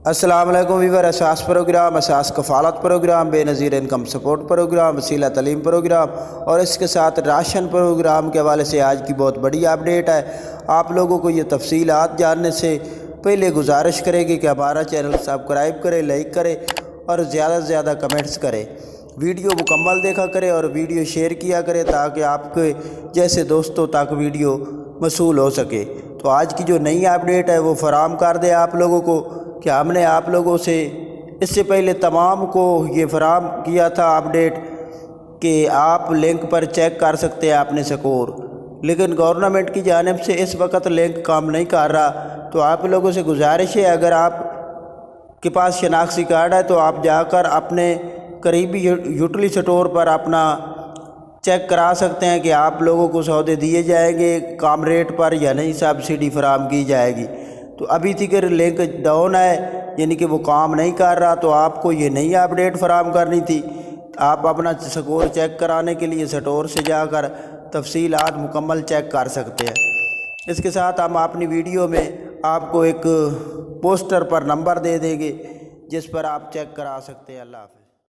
السلام علیکم ویور، اساس پروگرام، اساس کفالت پروگرام، بے نظیر انکم سپورٹ پروگرام، وسیلہ تعلیم پروگرام اور اس کے ساتھ راشن پروگرام کے حوالے سے آج کی بہت بڑی اپڈیٹ ہے۔ آپ لوگوں کو یہ تفصیلات جاننے سے پہلے گزارش کرے گی کہ ہمارا چینل سبسکرائب کرے، لائک کرے اور زیادہ سے زیادہ کمنٹس کرے، ویڈیو مکمل دیکھا کرے اور ویڈیو شیئر کیا کرے تاکہ آپ کے جیسے دوستوں تک ویڈیو موصول ہو سکے۔ تو آج کی جو نئی اپڈیٹ ہے وہ فراہم کر دیں آپ لوگوں کو کہ ہم نے آپ لوگوں سے اس سے پہلے تمام کو یہ فراہم کیا تھا اپڈیٹ کہ آپ لنک پر چیک کر سکتے ہیں اپنے سکور، لیکن گورنمنٹ کی جانب سے اس وقت لنک کام نہیں کر رہا۔ تو آپ لوگوں سے گزارش ہے، اگر آپ کے پاس شناختی کارڈ ہے تو آپ جا کر اپنے قریبی یوٹیلی سٹور پر اپنا چیک کرا سکتے ہیں کہ آپ لوگوں کو سودے دیے جائیں گے کام ریٹ پر یا نہیں، سبسڈی فراہم کی جائے گی۔ تو ابھی تک لنک ڈاؤن ہے، یعنی کہ وہ کام نہیں کر رہا، تو آپ کو یہ نئی اپڈیٹ فراہم کرنی تھی۔ آپ اپنا سکور چیک کرانے کے لیے سٹور سے جا کر تفصیلات مکمل چیک کر سکتے ہیں۔ اس کے ساتھ ہم اپنی ویڈیو میں آپ کو ایک پوسٹر پر نمبر دے دیں گے جس پر آپ چیک کرا سکتے ہیں۔ اللہ حافظ۔